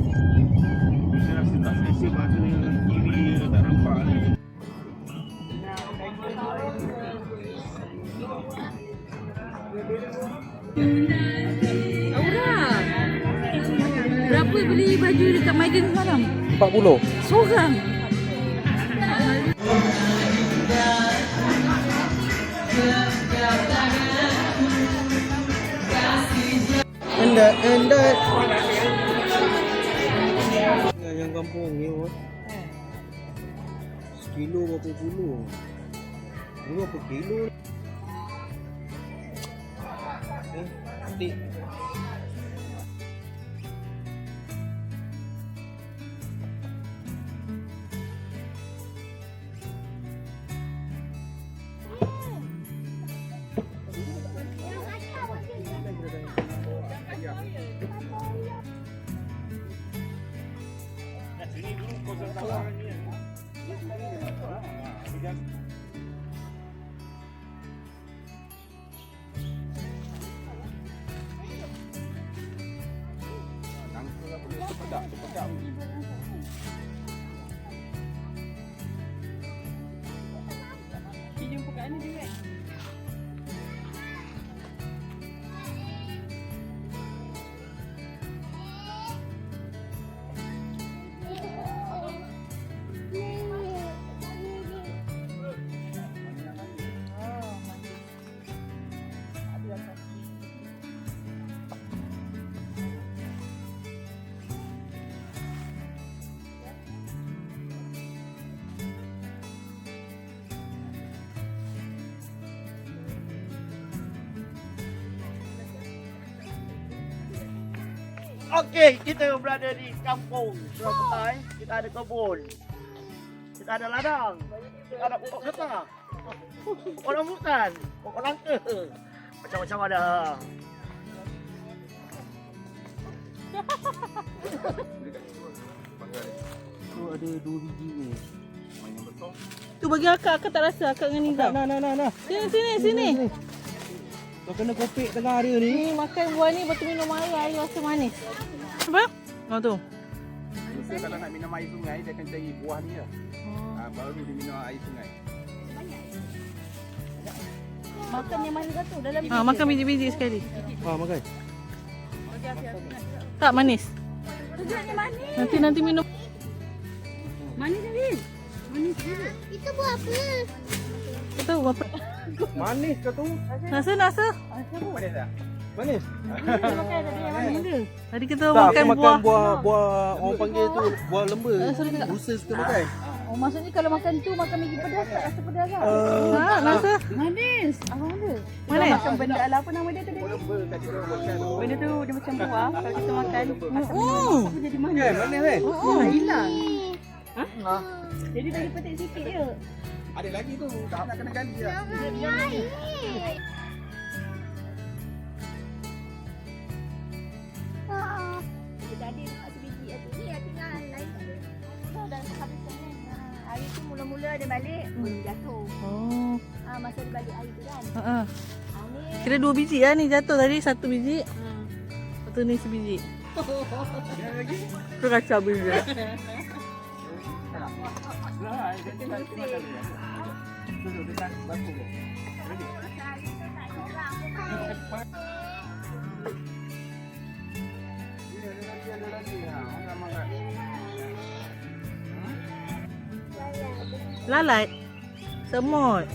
Saya rasa tak selesa mata dengan kiri tak nampak ni. Aura, berapa beli baju dekat Maiden semalam? 40. Seorang. Endat. Yang kampung ni sekilo berapa puluh. Ini berapa kilo? Stik. Sini dulu kau salah ni. Sepedak. Jumpa kat mana dia? Okey, kita berada di kampung Surapetai. Kita ada kebun. Kita ada ladang. Kita ada pokok getah. Pokok rambutan. Pokok nangka. Macam-macam ada. Tu ada 2 biji ni. Tu bagi akak tak rasa akak dengan Nizam. Nah. Sini. Kau kena kopek tengah dia ni. Ni makan buah ni betul minum air rasa manis. Apa? Oh tu. Manusia kalau nak minum air sungai, dia akan cari buah ni lah. Baru dia minum air sungai. Makan yang manis satu dalam biji. Makan biji-biji sekali. Makan. Tak manis. Tujuannya manis. Nanti minum. Manis Alin. Manis juga. Itu buat apa? Tak tahu apa. Manis ke tu? Nasa. Manis tak? Manis. Kita makan tadi yang manis tu. Tadi kita Tak, makan aku makan buah. buah orang panggil tu buah lemba. Busa suka makan. Oh, maksudnya kalau makan tu makan Maggi pedas tak rasa pedas kan? Nasa. Manis. Abang ada. Manis? Kita makan benda ala apa nama dia tadi? Lemba tadi tu makan. Benda tu dia macam buah. Kalau kita makan asam apa jadi manis. Kan, manis kan? Hilang. Ha? Jadi bagi petik sikit je. Ada lagi tu, tak nak kena gali lah. Kita ada satu biji tu ni tinggal lain tak ada. Dah habiskan kan. Hari tu mula-mula dia balik jatuh. Oh. Masa dia balik hari tu kan. Ni Kira 2 biji lah ni jatuh tadi 1 biji. Satu ni sebiji. Tu kacau biji. Duduk dekat batu tu. Lalat. Semut.